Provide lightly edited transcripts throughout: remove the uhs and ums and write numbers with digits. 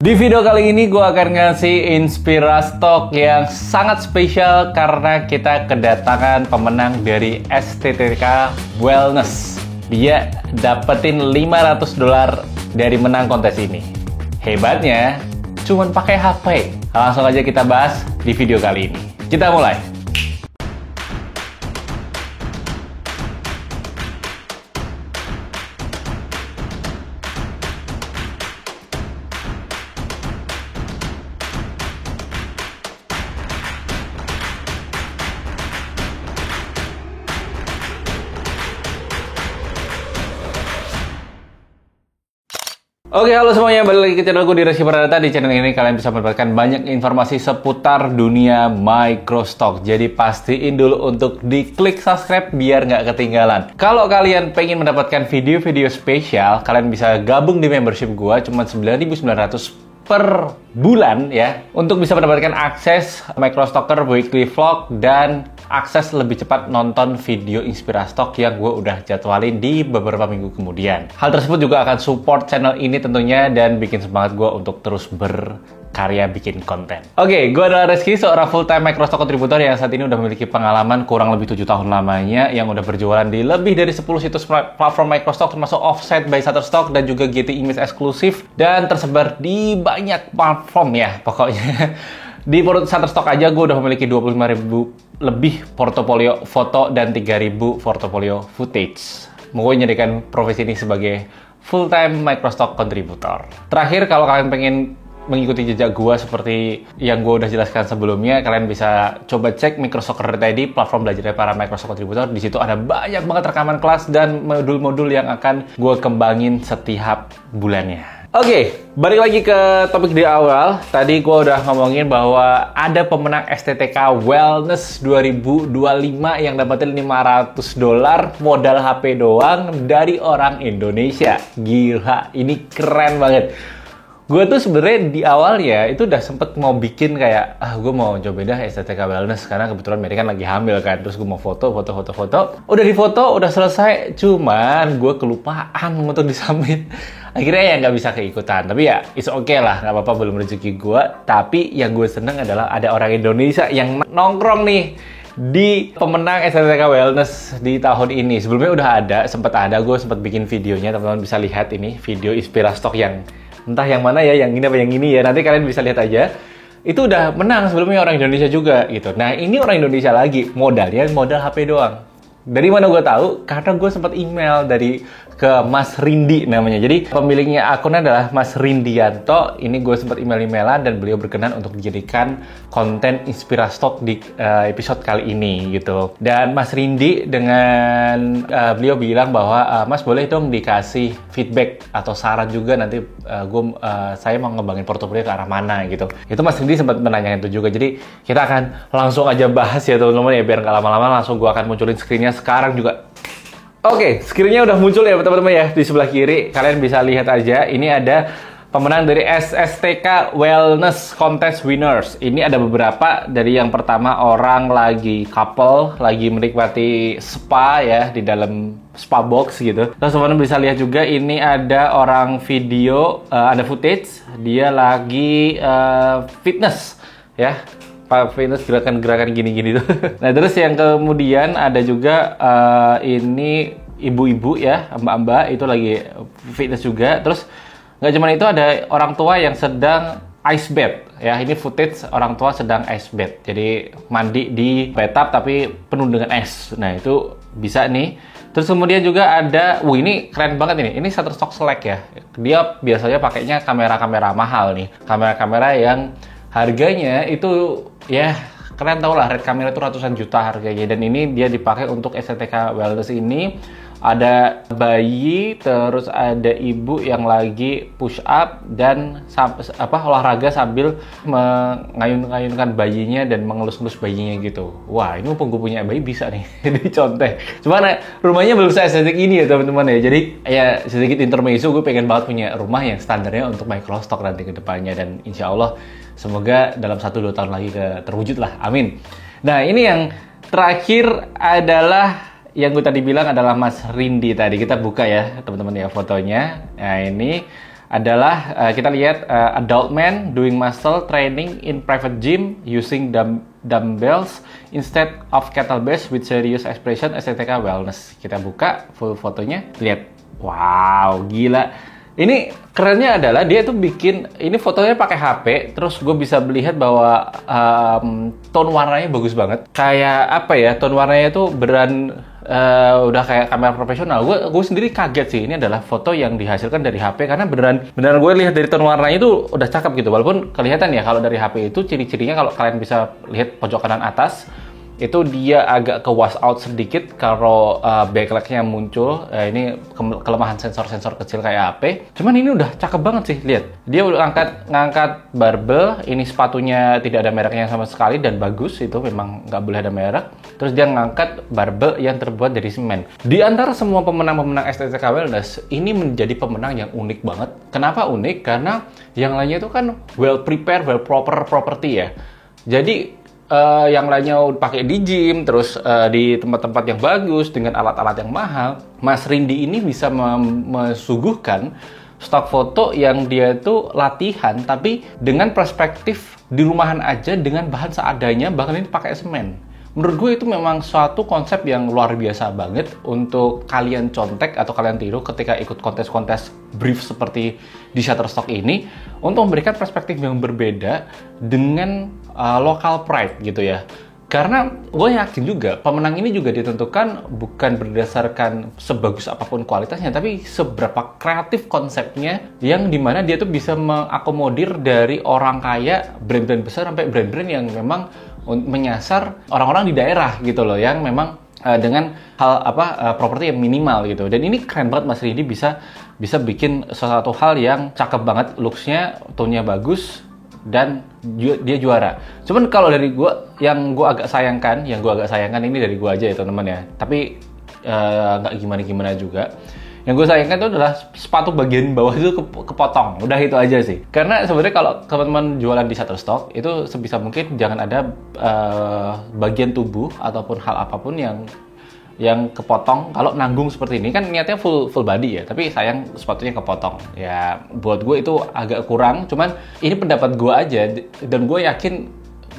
Di video kali ini gue akan ngasih Inspirastok yang sangat spesial karena kita kedatangan pemenang dari STTK Wellness. Dia dapetin $500 dari menang kontes ini. Hebatnya, cuman pakai HP. Langsung aja kita bahas di video kali ini. Kita mulai. Oke, halo semuanya, balik lagi ke channel gue di Reski Pradata. Di channel ini kalian bisa mendapatkan banyak informasi seputar dunia microstock. Jadi pastiin dulu untuk diklik subscribe biar nggak ketinggalan. Kalau kalian pengen mendapatkan video-video spesial, kalian bisa gabung di membership gue, cuma 9.900 per bulan ya, untuk bisa mendapatkan akses Microstocker weekly vlog dan akses lebih cepat nonton video Inspirastok yang gue udah jadwalin di beberapa minggu kemudian. Hal tersebut juga akan support channel ini tentunya dan bikin semangat gue untuk terus berkarya bikin konten. Oke, gue adalah Reski, seorang full-time Microstock contributor yang saat ini udah memiliki pengalaman kurang lebih 7 tahun lamanya, yang udah berjualan di lebih dari 10 situs platform Microstock termasuk Offset by Shutterstock dan juga GT Image eksklusif, dan tersebar di banyak platform ya pokoknya. Di Shutterstock aja gue udah memiliki 25.000 lebih portofolio foto dan 3.000 portofolio footage. Mau gue jadikan profesi ini sebagai full-time Microstock contributor. Terakhir, kalau kalian pengen mengikuti jejak gue seperti yang gue udah jelaskan sebelumnya, kalian bisa coba cek Microstocker tadi, platform belajar para Microstock contributor. Di situ ada banyak banget rekaman kelas dan modul-modul yang akan gue kembangin setiap bulannya. Oke, balik lagi ke topik di awal. Tadi gue udah ngomongin bahwa ada pemenang STTK Wellness 2025 yang dapetin $500 modal HP doang dari orang Indonesia. Gila, ini keren banget. Gue tuh sebenarnya di awal ya itu udah sempet mau bikin kayak gue mau coba dah STTK Wellness karena kebetulan Mary kan lagi hamil kan, terus gue mau foto. Udah difoto, udah selesai, cuman gue kelupaan untuk disubmit. Akhirnya ya nggak bisa keikutan, tapi ya it's okay lah, nggak apa-apa, belum rezeki gue. Tapi yang gue seneng adalah ada orang Indonesia yang nongkrong nih di pemenang STTK Wellness di tahun ini. Sebelumnya udah ada, gue sempat bikin videonya, teman-teman bisa lihat ini video Inspirastok yang entah yang mana ya, yang ini apa yang ini ya, nanti kalian bisa lihat aja. Itu udah menang sebelumnya orang Indonesia juga gitu. Nah ini orang Indonesia lagi, modalnya modal HP doang. Dari mana gue tahu? Karena gue sempat email ke Mas Rindi namanya. Jadi pemiliknya akunnya adalah Mas Rindianto. Ini gue sempat email-emailan dan beliau berkenan untuk dijadikan konten Inspirastok di episode kali ini gitu. Dan Mas Rindi dengan beliau bilang bahwa Mas boleh dong dikasih feedback atau saran juga nanti saya mau ngembangin portofolio ke arah mana gitu. Itu Mas Rindi sempat menanyakan itu juga. Jadi kita akan langsung aja bahas ya teman-teman ya, biar nggak lama-lama, langsung gue akan munculin screennya sekarang juga. Oke, screennya udah muncul ya teman-teman ya, di sebelah kiri. Kalian bisa lihat aja, ini ada pemenang dari SSTK Wellness Contest Winners. Ini ada beberapa. Dari yang pertama, orang lagi couple, lagi menikmati spa ya, di dalam spa box gitu. Terus teman-teman bisa lihat juga ini ada orang video, ada footage, dia lagi fitness ya. Fitness, gerakan-gerakan gini-gini tuh. Nah terus yang kemudian ada juga ini ibu-ibu ya, mbak-mbak itu lagi fitness juga. Terus nggak cuma itu, ada orang tua yang sedang ice bath ya. Ini footage orang tua sedang ice bath, jadi mandi di bathtub tapi penuh dengan es. Nah itu bisa nih. Terus kemudian juga ada, ini keren banget ini Shutterstock Select ya. Dia biasanya pakainya kamera-kamera mahal nih, kamera-kamera yang harganya itu ya kalian tau lah, red camera itu ratusan juta harganya. Dan ini dia dipakai untuk STTK Wellness ini. Ada bayi, terus ada ibu yang lagi push up dan olahraga sambil mengayun-ayunkan bayinya dan mengelus-elus bayinya gitu. Wah, ini mumpung gue punya bayi bisa nih dicontek. Cuman rumahnya belum estetik ini ya teman-teman ya. Jadi ya sedikit intermezzo, gue pengen banget punya rumah yang standarnya untuk Microstock nanti ke depannya. Dan insya Allah semoga dalam 1-2 tahun lagi terwujud lah, amin. Nah ini yang terakhir adalah yang gue tadi bilang adalah Mas Rindi tadi. Kita buka ya teman-teman ya fotonya. Nah ini adalah kita lihat adult man doing muscle training in private gym using dumbbells instead of kettlebells with serious expression estetika wellness. Kita buka full fotonya, lihat. Wow, gila. Ini kerennya adalah dia tuh bikin ini fotonya pakai HP, terus gue bisa melihat bahwa tone warnanya bagus banget. Kayak apa ya, tone warnanya tuh beneran udah kayak kamera profesional. Gue sendiri kaget sih, ini adalah foto yang dihasilkan dari HP karena beneran gue lihat dari tone warnanya itu udah cakep gitu. Walaupun kelihatan ya kalau dari HP itu ciri-cirinya kalau kalian bisa lihat pojok kanan atas itu dia agak ke wash out sedikit kalau backlight-nya muncul. Ini kelemahan sensor-sensor kecil kayak HP. Cuman ini udah cakep banget sih, lihat. Dia udah ngangkat barbel. Ini sepatunya tidak ada mereknya sama sekali dan bagus, itu memang nggak boleh ada merek. Terus dia ngangkat barbel yang terbuat dari semen. Di antara semua pemenang-pemenang estetika wellness, ini menjadi pemenang yang unik banget. Kenapa unik? Karena yang lainnya itu kan well prepared, well property ya. Jadi yang lainnya pakai di gym, terus di tempat-tempat yang bagus dengan alat-alat yang mahal. Mas Rindi ini bisa mesuguhkan stok foto yang dia itu latihan, tapi dengan perspektif di rumahan aja dengan bahan seadanya, bahkan ini pakai semen. Menurut gue itu memang suatu konsep yang luar biasa banget untuk kalian contek atau kalian tiru ketika ikut kontes-kontes brief seperti di Shutterstock ini, untuk memberikan perspektif yang berbeda dengan local pride gitu ya. Karena gue yakin juga pemenang ini juga ditentukan bukan berdasarkan sebagus apapun kualitasnya, tapi seberapa kreatif konsepnya, yang dimana dia tuh bisa mengakomodir dari orang kaya, brand-brand besar sampai brand-brand yang memang menyasar orang-orang di daerah gitu loh, yang memang dengan hal properti yang minimal gitu. Dan ini keren banget Mas Ridi bisa bikin sesuatu hal yang cakep banget, looks-nya, tone-nya bagus, dan dia juara. Cuman kalau dari gue, yang gue agak sayangkan ini dari gue aja ya teman-teman ya, tapi nggak gimana-gimana juga. Yang gue sayangkan itu adalah sepatu bagian bawah itu kepotong. Udah itu aja sih. Karena sebenarnya kalau teman-teman jualan di Shutterstock itu sebisa mungkin jangan ada bagian tubuh ataupun hal apapun yang kepotong. Kalau nanggung seperti ini kan niatnya full body ya, tapi sayang sepatunya kepotong. Ya buat gue itu agak kurang. Cuman ini pendapat gue aja, dan gue yakin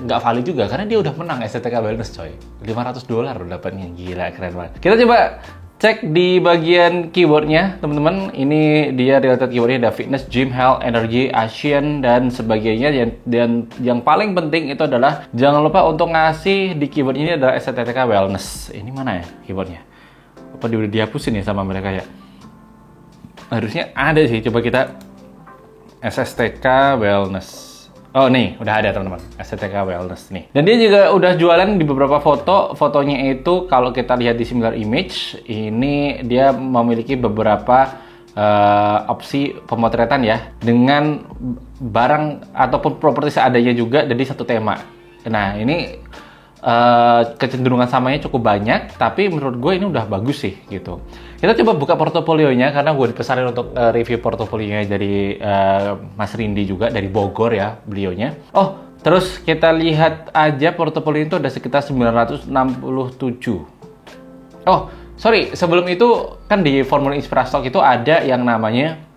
nggak valid juga karena dia udah menang estetika wellness coy. $500 dapatnya, gila keren banget. Kita coba cek di bagian keywordnya teman-teman. Ini dia related keywordnya ada fitness, gym, health, energy, Asian, dan sebagainya. Dan yang paling penting itu adalah jangan lupa untuk ngasih di keyword ini adalah estetika wellness. Ini mana ya keywordnya? Apa udah dihapusin ya sama mereka ya? Harusnya ada sih. Coba kita estetika wellness. Oh nih, udah ada teman-teman, estetika wellness nih. Dan dia juga udah jualan di beberapa fotonya itu kalau kita lihat di similar image, ini dia memiliki beberapa opsi pemotretan ya, dengan barang ataupun properti seadanya juga dari satu tema. Nah ini kecenderungan samanya cukup banyak, tapi menurut gue ini udah bagus sih gitu. Kita coba buka portofolionya karena gue dipesanin untuk review portofolionya dari Mas Rindi juga, dari Bogor ya beliaunya. Oh, terus kita lihat aja portofolio itu ada sekitar 967. Oh, sorry, sebelum itu kan di formulir Inspirastok itu ada yang namanya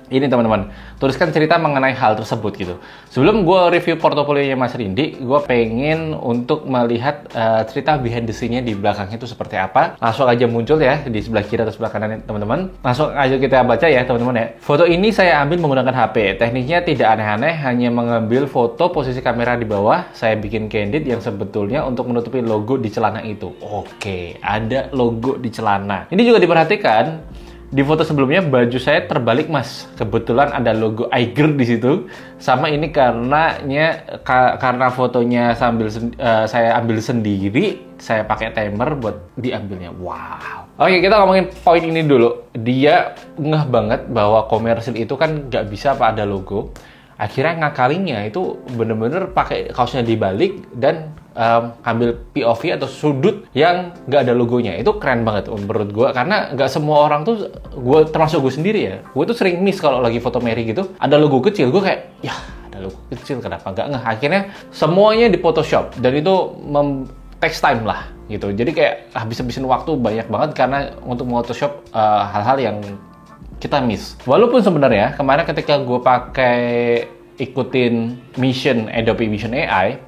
ini teman-teman, tuliskan cerita mengenai hal tersebut gitu. Sebelum gue review portofolionya Mas Rindi, gue pengen untuk melihat cerita behind the scene-nya di belakangnya itu seperti apa. Langsung aja muncul ya di sebelah kiri atau sebelah kanan teman-teman. Langsung aja kita baca ya teman-teman ya. Foto ini saya ambil menggunakan HP. Tekniknya tidak aneh-aneh, hanya mengambil foto posisi kamera di bawah. Saya bikin candid yang sebetulnya untuk menutupi logo di celana itu. Oke, ada logo di celana. Ini juga diperhatikan. Di foto sebelumnya baju saya terbalik mas, kebetulan ada logo Eiger di situ. Sama ini karena fotonya saya ambil sendiri, saya pakai timer buat diambilnya. Wow. Oke, kita ngomongin poin ini dulu. Dia ngeh banget bahwa komersil itu kan nggak bisa ada logo. Akhirnya ngakalinnya itu bener-bener pakai kaosnya dibalik dan ambil POV atau sudut yang nggak ada logonya. Itu keren banget menurut gue, karena nggak semua orang tuh, gue termasuk gue sendiri ya, gue tuh sering miss kalau lagi foto Mary gitu ada logo kecil, gue kayak ya ada logo kecil kenapa nggak ngeh. Akhirnya semuanya di Photoshop dan itu takes time lah gitu. Jadi kayak habis-habisin waktu banyak banget karena untuk Photoshop hal-hal yang kita miss. Walaupun sebenarnya kemarin ketika gue pakai ikutin mission Adobe Vision AI,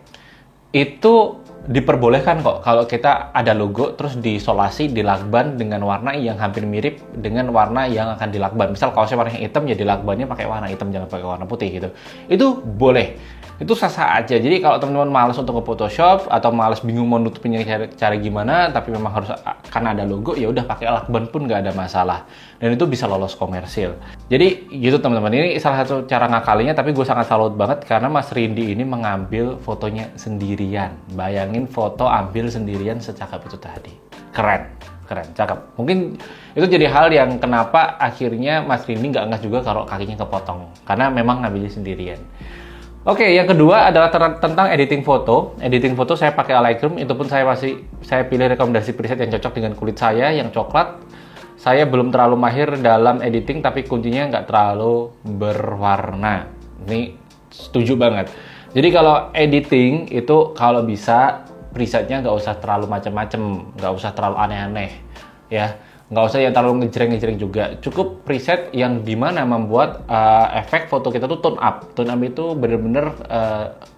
itu diperbolehkan kok kalau kita ada logo terus disolasi, dilakban dengan warna yang hampir mirip dengan warna yang akan dilakban. Misal kaosnya warna hitam, ya dilakbannya pakai warna hitam, jangan pakai warna putih gitu. Itu boleh. Itu sah-sah aja. Jadi kalau teman-teman malas untuk ke Photoshop atau malas bingung mau nutupinnya cara gimana, tapi memang harus karena ada logo, ya udah pakai lakban pun nggak ada masalah. Dan itu bisa lolos komersil. Jadi gitu teman-teman. Ini salah satu cara ngakalinya, tapi gue sangat salut banget karena Mas Rindi ini mengambil fotonya sendirian. Bayangin foto ambil sendirian secakap itu tadi. Keren, cakep. Mungkin itu jadi hal yang kenapa akhirnya Mas Rindi nggak ngeh juga kalau kakinya kepotong. Karena memang ngambilnya sendirian. Oke, yang kedua adalah tentang editing foto. Editing foto saya pakai Lightroom, itu pun saya pilih rekomendasi preset yang cocok dengan kulit saya yang coklat. Saya belum terlalu mahir dalam editing, tapi kuncinya nggak terlalu berwarna. Ini setuju banget. Jadi kalau editing itu kalau bisa presetnya nggak usah terlalu macam-macam, nggak usah terlalu aneh-aneh, ya. Nggak usah yang terlalu ngejreng-ngejreng juga. Cukup preset yang dimana membuat efek foto kita tuh tone up. Tone up itu bener-bener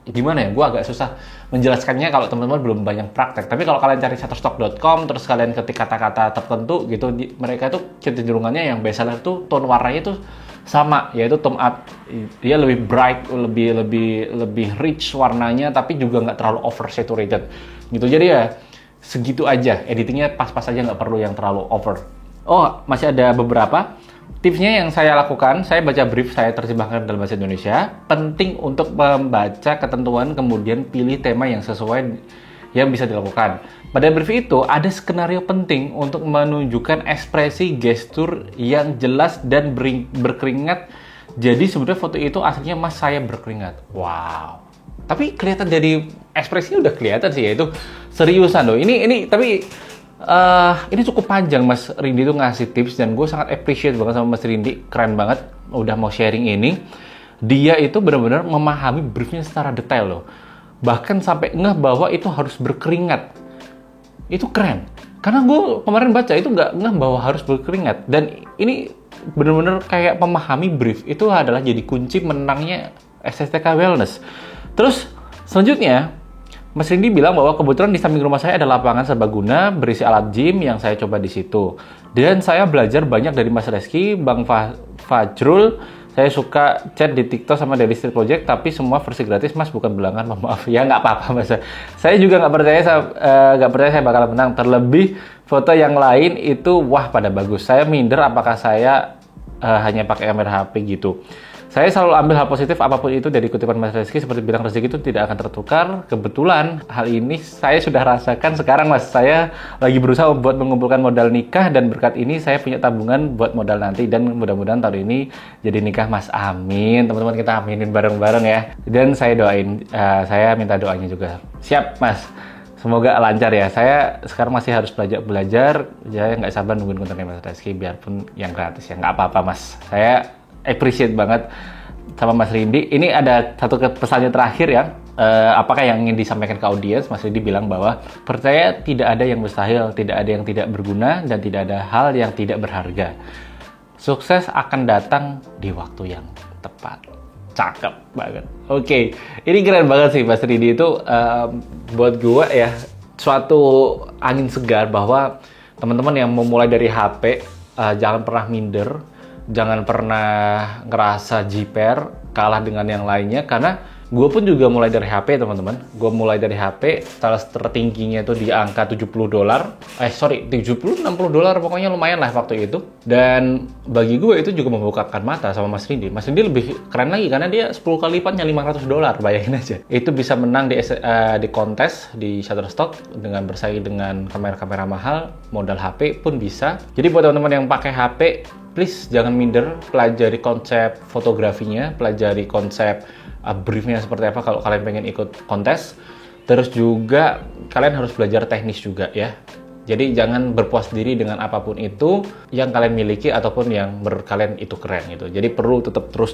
gimana ya? Gue agak susah menjelaskannya kalau teman-teman belum banyak praktek. Tapi kalau kalian cari shutterstock.com, terus kalian ketik kata-kata tertentu gitu, mereka tuh kecenderungannya yang bestseller tuh tone warnanya tuh sama, yaitu tone up. Dia lebih bright, lebih rich warnanya, tapi juga nggak terlalu oversaturated gitu. Jadi ya segitu aja, editingnya pas-pas aja, nggak perlu yang terlalu over. Oh, masih ada beberapa tipsnya yang saya lakukan. Saya baca brief, saya terjemahkan dalam bahasa Indonesia. Penting untuk membaca ketentuan, kemudian pilih tema yang sesuai yang bisa dilakukan. Pada brief itu ada skenario penting untuk menunjukkan ekspresi gestur yang jelas dan berkeringat. Jadi sebenarnya foto itu aslinya mas saya berkeringat. Wow. Tapi kelihatan dari ekspresinya udah kelihatan sih ya, itu seriusan loh. Ini tapi ini cukup panjang Mas Rindi tuh ngasih tips, dan gue sangat appreciate banget sama Mas Rindi. Keren banget udah mau sharing ini. Dia itu benar-benar memahami briefnya secara detail loh. Bahkan sampai ngeh bahwa itu harus berkeringat. Itu keren. Karena gue kemarin baca itu nggak ngeh bahwa harus berkeringat. Dan ini benar-benar kayak memahami brief. Itu adalah jadi kunci menangnya SSTK Wellness. Terus selanjutnya Mas Rindi bilang bahwa kebetulan di samping rumah saya ada lapangan serbaguna berisi alat gym yang saya coba di situ. Dan saya belajar banyak dari Mas Reski, Bang Fajrul. Saya suka chat di TikTok sama dari Street Project, tapi semua versi gratis Mas, bukan bulangan. Maaf ya, nggak apa-apa Mas. Saya juga nggak percaya saya bakal menang. Terlebih foto yang lain itu wah pada bagus. Saya minder apakah saya hanya pakai kamera HP gitu. Saya selalu ambil hal positif apapun itu dari kutipan Mas Reski, seperti bilang rezeki itu tidak akan tertukar. Kebetulan hal ini saya sudah rasakan sekarang Mas. Saya lagi berusaha buat mengumpulkan modal nikah, dan berkat ini saya punya tabungan buat modal nanti, dan mudah-mudahan tahun ini jadi nikah Mas. Amin. Teman-teman kita aminin bareng-bareng ya. Dan saya doain, saya minta doanya juga. Siap Mas. Semoga lancar ya. Saya sekarang masih harus belajar. Saya nggak sabar nungguin kontennya Mas Reski, biarpun yang gratis ya. Nggak apa-apa Mas. Saya appreciate banget sama Mas Rindi. Ini ada satu pesannya terakhir ya. Apakah yang ingin disampaikan ke audiens? Mas Rindi bilang bahwa percaya tidak ada yang mustahil, tidak ada yang tidak berguna, dan tidak ada hal yang tidak berharga. Sukses akan datang di waktu yang tepat. Cakep banget. Oke, ini keren banget sih Mas Rindi itu. Buat gue ya suatu angin segar bahwa teman-teman yang mau mulai dari HP, jangan pernah minder. Jangan pernah ngerasa jiper kalah dengan yang lainnya, karena gue pun juga mulai dari HP teman-teman. Gue mulai dari HP, sales tertingginya itu di angka $70. 70-60 dolar, pokoknya lumayan lah waktu itu. Dan bagi gue itu juga membukakan mata sama Mas Rindi. Mas Rindi lebih keren lagi karena dia 10 kali lipatnya $500, bayangin aja. Itu bisa menang di kontes di Shutterstock dengan bersaing dengan kamera-kamera mahal, modal HP pun bisa. Jadi buat teman-teman yang pakai HP, please jangan minder, pelajari konsep fotografinya, pelajari konsep briefnya seperti apa kalau kalian pengen ikut kontes. Terus juga kalian harus belajar teknis juga ya. Jadi jangan berpuas diri dengan apapun itu yang kalian miliki ataupun yang menurut kalian itu keren gitu. Jadi perlu tetap terus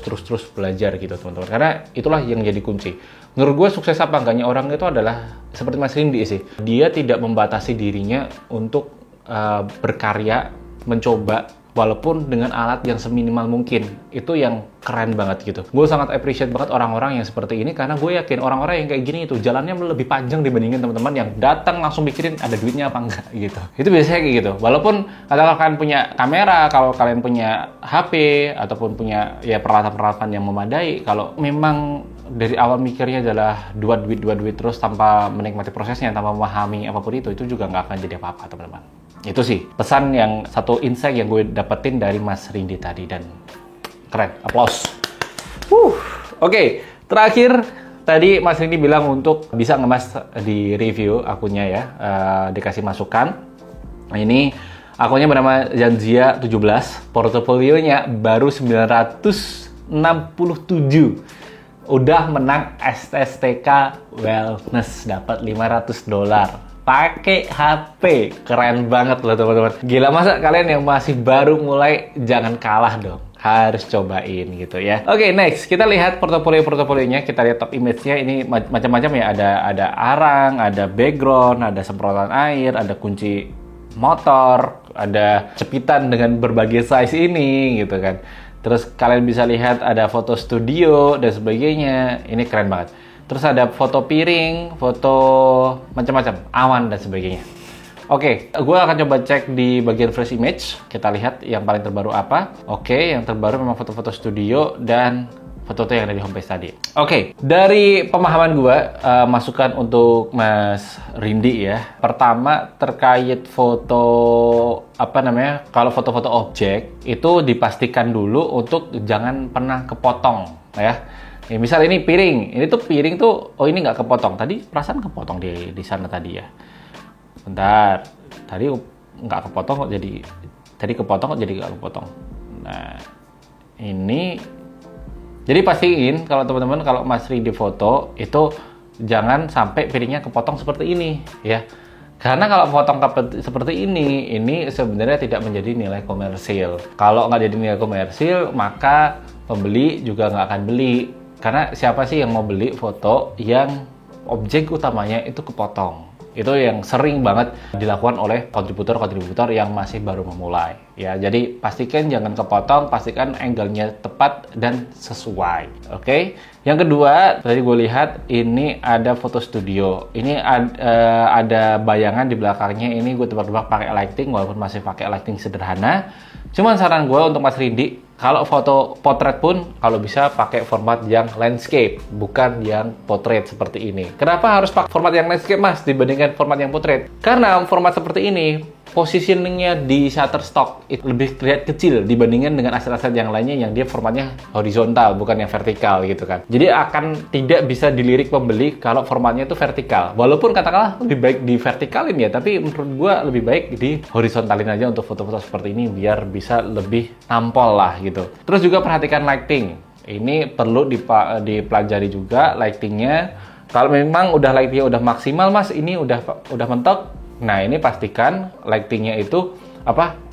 belajar gitu teman-teman. Karena itulah yang jadi kunci. Menurut gue sukses apa enggaknya orang itu adalah seperti Mas Rindi sih. Dia tidak membatasi dirinya untuk berkarya, mencoba. walaupun dengan alat yang seminimal mungkin. Itu yang keren banget gitu. Gue sangat appreciate banget orang-orang yang seperti ini, karena gue yakin orang-orang yang kayak gini itu jalannya lebih panjang dibandingin teman-teman yang datang langsung mikirin ada duitnya apa enggak gitu. Itu biasanya kayak gitu. Walaupun kalau kalian punya kamera, kalau kalian punya HP ataupun punya ya peralatan-peralatan yang memadai, kalau memang dari awal mikirnya adalah dua duit terus tanpa menikmati prosesnya, tanpa memahami apapun itu juga nggak akan jadi apa-apa, teman-teman. Itu sih pesan yang satu insight yang gue dapetin dari Mas Rindi tadi, dan keren, applause. Oke, terakhir tadi Mas Rindi bilang untuk bisa ngemas di review akunnya ya, dikasih masukan. Nah, ini akunnya bernama Zanzia 17, portofolionya baru 967. Udah menang SSTK Wellness, dapat $500. Pakai HP, keren banget loh teman-teman. Gila, masa kalian yang masih baru mulai jangan kalah dong. Harus cobain gitu ya. Oke, next kita lihat portofolionya. Kita lihat top image-nya, ini macam-macam ya. Ada arang, ada background, ada semprotan air, ada kunci motor, ada jepitan dengan berbagai size ini gitu kan. Terus kalian bisa lihat ada foto studio dan sebagainya. Ini keren banget. Terus ada foto piring, foto macam-macam, awan dan sebagainya. Oke, gue akan coba cek di bagian fresh image. Kita lihat yang paling terbaru apa. Oke, yang terbaru memang foto-foto studio dan foto-foto yang ada di homepage tadi. Oke, dari pemahaman gue, masukan untuk Mas Rindi ya. Pertama, terkait foto, kalau foto-foto objek, itu dipastikan dulu untuk jangan pernah kepotong ya. Misal ini piring, oh ini nggak kepotong. Tadi perasaan kepotong di sana tadi ya. Bentar, tadi nggak kepotong kok jadi, tadi kepotong kok jadi nggak kepotong. Nah, ini jadi pastiin kalau teman-teman, kalau Mas Rindi foto itu jangan sampai piringnya kepotong seperti ini ya. Karena kalau potong seperti ini sebenarnya tidak menjadi nilai komersil. Kalau nggak jadi nilai komersil, maka pembeli juga nggak akan beli. Karena siapa sih yang mau beli foto yang objek utamanya itu kepotong? Itu yang sering banget dilakukan oleh kontributor yang masih baru memulai ya. Jadi pastikan jangan kepotong, pastikan angle-nya tepat dan sesuai. Oke. Yang kedua, tadi gue lihat ini ada foto studio. Ini ada bayangan di belakangnya. Ini gue tebak-tebak pakai lighting, walaupun masih pakai lighting sederhana. Cuman saran gue untuk Mas Rindi, kalau foto potret pun kalau bisa pakai format yang landscape, bukan yang potret seperti ini. Kenapa harus pakai format yang landscape, Mas, dibandingkan format yang potret? Karena format seperti ini positioningnya di Shutterstock itu lebih terlihat kecil dibandingkan dengan aset-aset yang lainnya yang dia formatnya horizontal, bukan yang vertikal gitu kan. Jadi akan tidak bisa dilirik pembeli kalau formatnya itu vertikal. Walaupun katakanlah lebih baik di vertikalin ya, tapi menurut gua lebih baik di horizontalin aja untuk foto-foto seperti ini biar bisa lebih nampol lah gitu. Terus juga perhatikan lighting. Ini perlu dipelajari juga lightingnya. Kalau memang lightingnya udah maksimal, Mas, ini udah mentok. Nah, ini pastikan lightingnya itu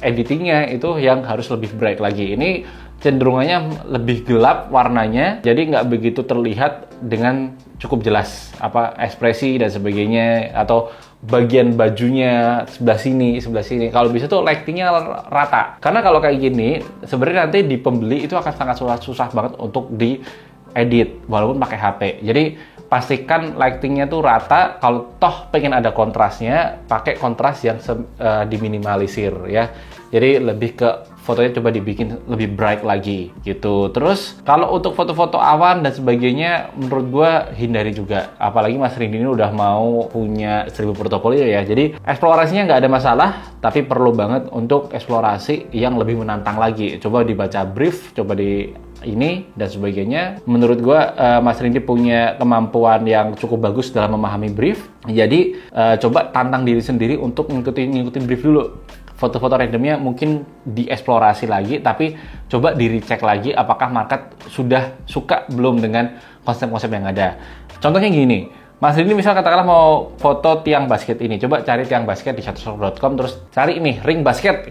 editingnya itu yang harus lebih bright lagi. Ini cenderungannya lebih gelap warnanya, jadi nggak begitu terlihat dengan cukup jelas ekspresi dan sebagainya, atau bagian bajunya sebelah sini. Kalau bisa tuh lightingnya rata. Karena kalau kayak gini, sebenarnya nanti di pembeli itu akan sangat susah banget untuk diedit walaupun pakai HP. Jadi pastikan lightingnya tuh rata. Kalau toh pengen ada kontrasnya, pakai kontras yang diminimalisir ya. Jadi lebih ke fotonya coba dibikin lebih bright lagi gitu. Terus kalau untuk foto-foto awan dan sebagainya, menurut gua hindari juga. Apalagi Mas Rindi ini udah mau punya 1000 portofolio ya. Jadi eksplorasinya nggak ada masalah, tapi perlu banget untuk eksplorasi yang lebih menantang lagi. Coba dibaca brief, coba ini dan sebagainya. Menurut gua Mas Rindi punya kemampuan yang cukup bagus dalam memahami brief. Jadi coba tantang diri sendiri untuk ngikutin brief dulu. Foto-foto randomnya mungkin dieksplorasi lagi, tapi coba di-recheck lagi apakah market sudah suka belum dengan konsep-konsep yang ada. Contohnya gini, Mas Rindi misal katakanlah mau foto tiang basket ini, coba cari tiang basket di shutterstock.com, terus cari ini ring basket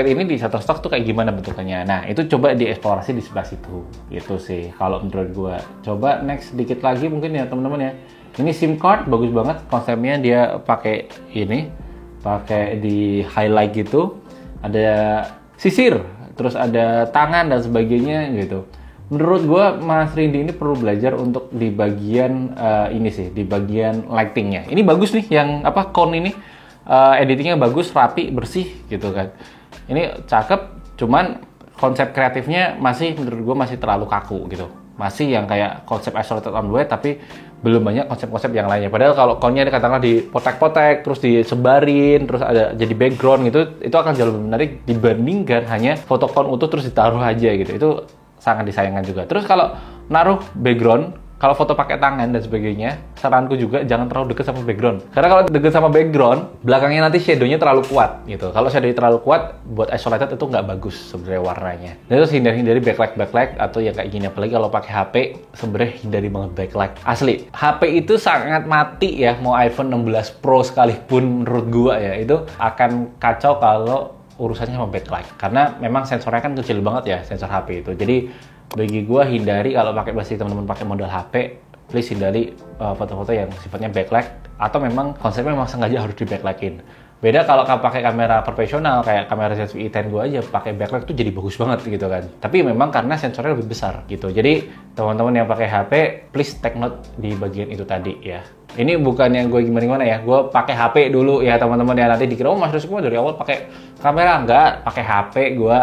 ini di Shutterstock tuh kayak gimana bentukannya. Nah, itu coba dieksplorasi di sebelah situ. Itu sih kalau menurut gua. Coba next sedikit lagi mungkin ya teman-teman ya. Ini SIM card bagus banget, konsepnya dia pakai ini pakai di highlight gitu, ada sisir, terus ada tangan dan sebagainya gitu. Menurut gue Mas Rindi ini perlu belajar untuk di bagian ini sih, di bagian lightingnya. Ini bagus nih yang apa kon ini, editingnya bagus, rapi, bersih gitu kan. Ini cakep, cuman konsep kreatifnya masih menurut gue masih terlalu kaku gitu. Masih yang kayak konsep isolated on white, tapi belum banyak konsep-konsep yang lainnya. Padahal kalau konnya katakanlah dipotek-potek, terus disebarin, terus ada jadi background gitu, itu akan jauh lebih menarik dibandingkan hanya foto kon utuh terus ditaruh aja gitu. Itu sangat disayangkan juga. Terus kalau naruh background, kalau foto pakai tangan dan sebagainya, saranku juga jangan terlalu deket sama background. Karena kalau deket sama background, belakangnya nanti shadow-nya terlalu kuat gitu. Kalau shadow-nya terlalu kuat, buat isolated itu nggak bagus sebenarnya warnanya. Dan terus hindari backlight atau yang kayak gini. Apalagi kalau pakai HP, sebenarnya hindari banget backlight. Asli, HP itu sangat mati ya, mau iPhone 16 Pro sekalipun menurut gua ya, itu akan kacau kalau urusannya sama backlight. Karena memang sensornya kan kecil banget ya, sensor HP itu. Jadi bagi gue hindari kalau pakai pasti teman-teman pakai model HP, please hindari foto-foto yang sifatnya backlight atau memang konsepnya memang sengaja harus di backlightin. Beda kalau pakai kamera profesional kayak kamera Selfie E10 gue aja pakai backlight tuh jadi bagus banget gitu kan. Tapi memang karena sensornya lebih besar gitu. Jadi teman-teman yang pakai HP, please take note di bagian itu tadi ya. Ini bukan yang gue gimana-gimana ya. Gue pakai HP dulu ya teman-teman ya, nanti dikira oh Mas Rizky dari awal pakai kamera. Enggak, pakai HP gue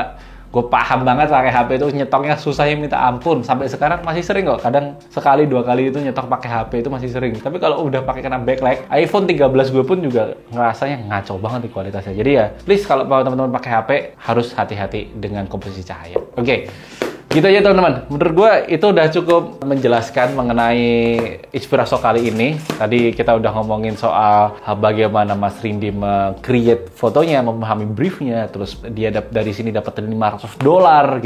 paham banget pakai HP itu nyetoknya susahnya minta ampun. Sampai sekarang masih sering kok. Kadang sekali dua kali itu nyetok pakai HP itu masih sering. Tapi kalau udah pakai kena backlight, iPhone 13 gue pun juga ngerasanya ngaco banget di kualitasnya. Jadi ya, please kalau mau teman-teman pakai HP harus hati-hati dengan komposisi cahaya. Oke. Gitu aja teman-teman, menurut gue itu udah cukup menjelaskan mengenai Inspiraso kali ini. Tadi kita udah ngomongin soal bagaimana Mas Rindi meng-create fotonya, memahami briefnya, terus dia dari sini dapat $500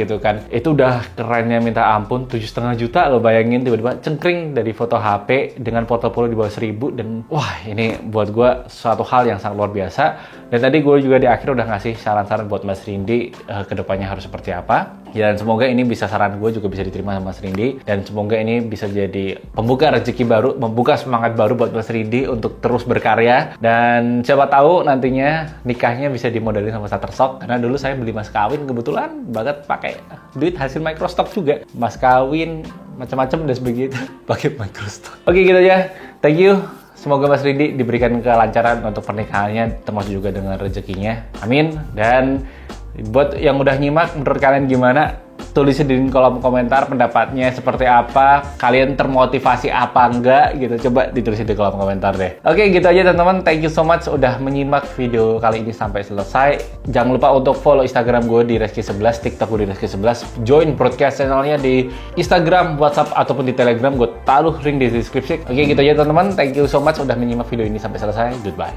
gitu kan. Itu udah kerennya minta ampun, 7,5 juta lo bayangin tiba-tiba cengkring dari foto HP dengan portofolio di bawah 1.000 dan wah ini buat gue suatu hal yang sangat luar biasa. Dan tadi gue juga di akhir udah ngasih saran-saran buat Mas Rindi kedepannya harus seperti apa. Ya, dan semoga ini bisa saran gue juga bisa diterima sama Mas Rindi, dan semoga ini bisa jadi pembuka rezeki baru, membuka semangat baru buat Mas Rindi untuk terus berkarya. Dan siapa tahu nantinya nikahnya bisa dimodalin sama Shutterstock, karena dulu saya beli mas kawin kebetulan banget pakai duit hasil Microstock juga, mas kawin macam-macam dan sebagainya pakai Microstock. Oke, gitu aja, thank you. Semoga Mas Rindi diberikan kelancaran untuk pernikahannya, termasuk juga dengan rezekinya. Amin. Dan buat yang udah nyimak, menurut kalian gimana? Tulisin di kolom komentar pendapatnya seperti apa. Kalian termotivasi apa enggak gitu. Coba ditulisin di kolom komentar deh. Oke, gitu aja teman-teman. Thank you so much udah menyimak video kali ini sampai selesai. Jangan lupa untuk follow Instagram gue di Reski11, TikTok gue di Reski11. Join broadcast channelnya di Instagram, WhatsApp, ataupun di Telegram. Gue taruh link di deskripsi. Oke, gitu aja teman-teman. Thank you so much udah menyimak video ini sampai selesai. Goodbye.